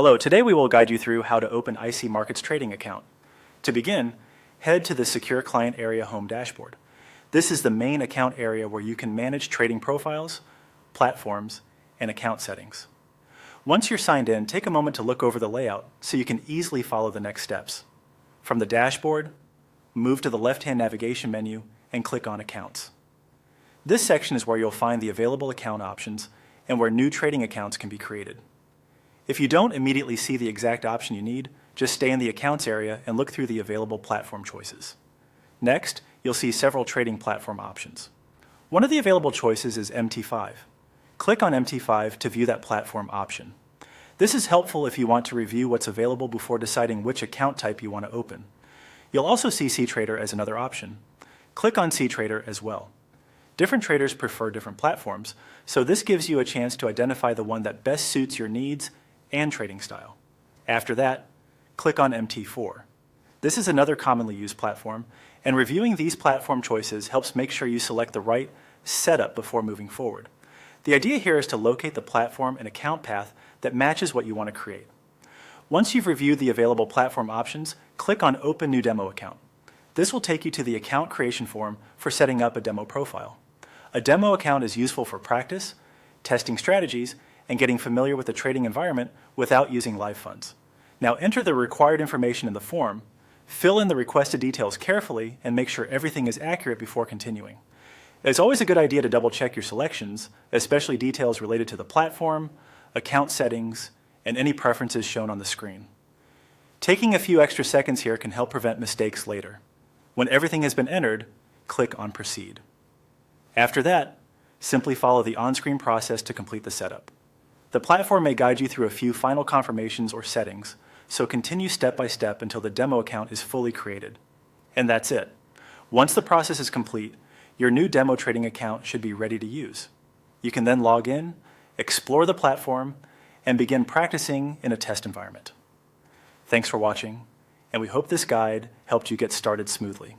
Hello, today we will guide you through how to open IC Markets trading account. To begin, head to the Secure Client Area Home dashboard. This is the main account area where you can manage trading profiles, platforms, and account settings. Once you're signed in, take a moment to look over the layout so you can easily follow the next steps. From the dashboard, move to the left-hand navigation menu and click on Accounts. This section is where you'll find the available account options and where new trading accounts can be created. If you don't immediately see the exact option you need, just stay in the Accounts area and look through the available platform choices. Next, you'll see several trading platform options. One of the available choices is MT5. Click on MT5 to view that platform option. This is helpful if you want to review what's available before deciding which account type you want to open. You'll also see CTrader as another option. Click on CTrader as well. Different traders prefer different platforms, so this gives you a chance to identify the one that best suits your needs and trading style. After that, click on MT4. This is another commonly used platform, and reviewing these platform choices helps make sure you select the right setup before moving forward. The idea here is to locate the platform and account path that matches what you want to create. Once you've reviewed the available platform options, click on Open New Demo Account. This will take you to the account creation form for setting up a demo profile. A demo account is useful for practice, testing strategies, and getting familiar with the trading environment without using live funds. Now enter the required information in the form, fill in the requested details carefully, and make sure everything is accurate before continuing. It's always a good idea to double check your selections, especially details related to the platform, account settings, and any preferences shown on the screen. Taking a few extra seconds here can help prevent mistakes later. When everything has been entered, click on Proceed. After that, simply follow the on-screen process to complete the setup. The platform may guide you through a few final confirmations or settings, so continue step by step until the demo account is fully created. And that's it. Once the process is complete, your new demo trading account should be ready to use. You can then log in, explore the platform, and begin practicing in a test environment. Thanks for watching, and we hope this guide helped you get started smoothly.